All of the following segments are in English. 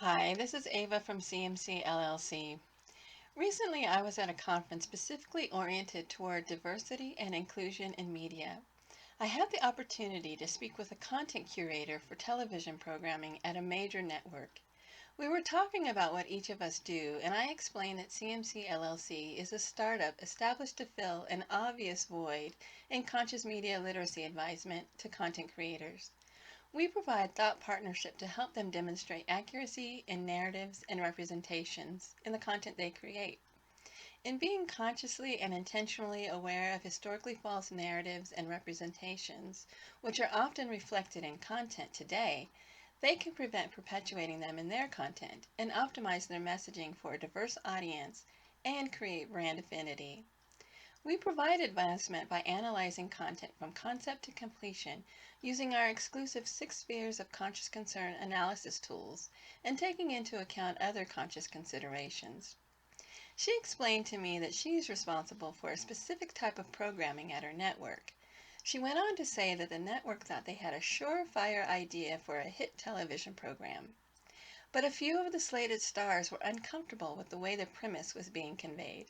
Hi, this is Ava from CMC LLC. Recently, I was at a conference specifically oriented toward diversity and inclusion in media. I had the opportunity to speak with a content curator for television programming at a major network. We were talking about what each of us do, and I explained that CMC LLC is a startup established to fill an obvious void in conscious media literacy advisement to content creators. We provide thought partnership to help them demonstrate accuracy in narratives and representations in the content they create. In being consciously and intentionally aware of historically false narratives and representations, which are often reflected in content today, they can prevent perpetuating them in their content and optimize their messaging for a diverse audience and create brand affinity. We provide advancement by analyzing content from concept to completion using our exclusive 6 spheres of conscious concern analysis tools and taking into account other conscious considerations. She explained to me that she's responsible for a specific type of programming at her network. She went on to say that the network thought they had a surefire idea for a hit television program. But a few of the slated stars were uncomfortable with the way the premise was being conveyed.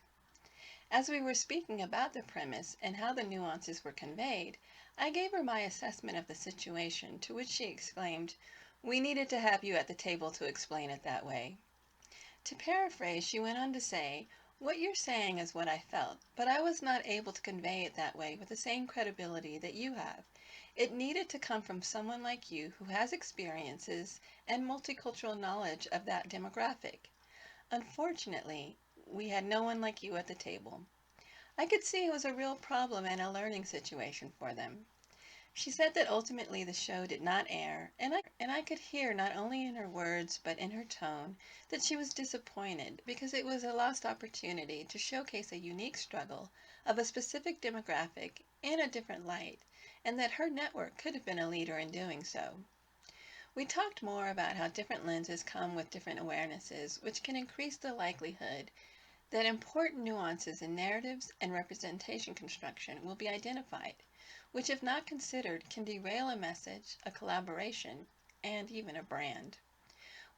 As we were speaking about the premise and how the nuances were conveyed, I gave her my assessment of the situation, to which she exclaimed, "We needed to have you at the table to explain it that way." To paraphrase, she went on to say, "What you're saying is what I felt, but I was not able to convey it that way with the same credibility that you have. It needed to come from someone like you who has experiences and multicultural knowledge of that demographic. Unfortunately, we had no one like you at the table." I could see it was a real problem and a learning situation for them. She said that ultimately the show did not air, and I could hear not only in her words but in her tone that she was disappointed because it was a lost opportunity to showcase a unique struggle of a specific demographic in a different light, and that her network could have been a leader in doing so. We talked more about how different lenses come with different awarenesses, which can increase the likelihood that important nuances in narratives and representation construction will be identified, which, if not considered, can derail a message, a collaboration, and even a brand.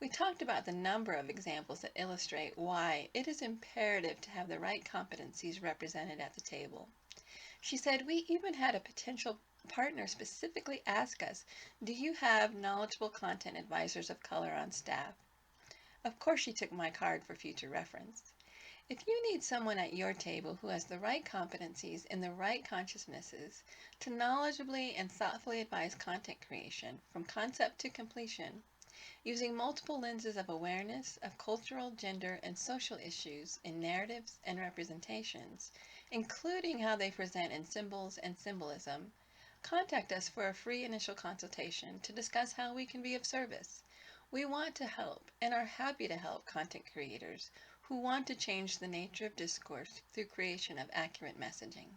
We talked about the number of examples that illustrate why it is imperative to have the right competencies represented at the table. She said, "We even had a potential partner specifically ask us, 'Do you have knowledgeable content advisors of color on staff?' Of course, she took my card for future reference. If you need someone at your table who has the right competencies and the right consciousnesses to knowledgeably and thoughtfully advise content creation from concept to completion, using multiple lenses of awareness of cultural, gender, and social issues in narratives and representations, including how they present in symbols and symbolism, contact us for a free initial consultation to discuss how we can be of service. We want to help and are happy to help content creators who want to change the nature of discourse through creation of accurate messaging."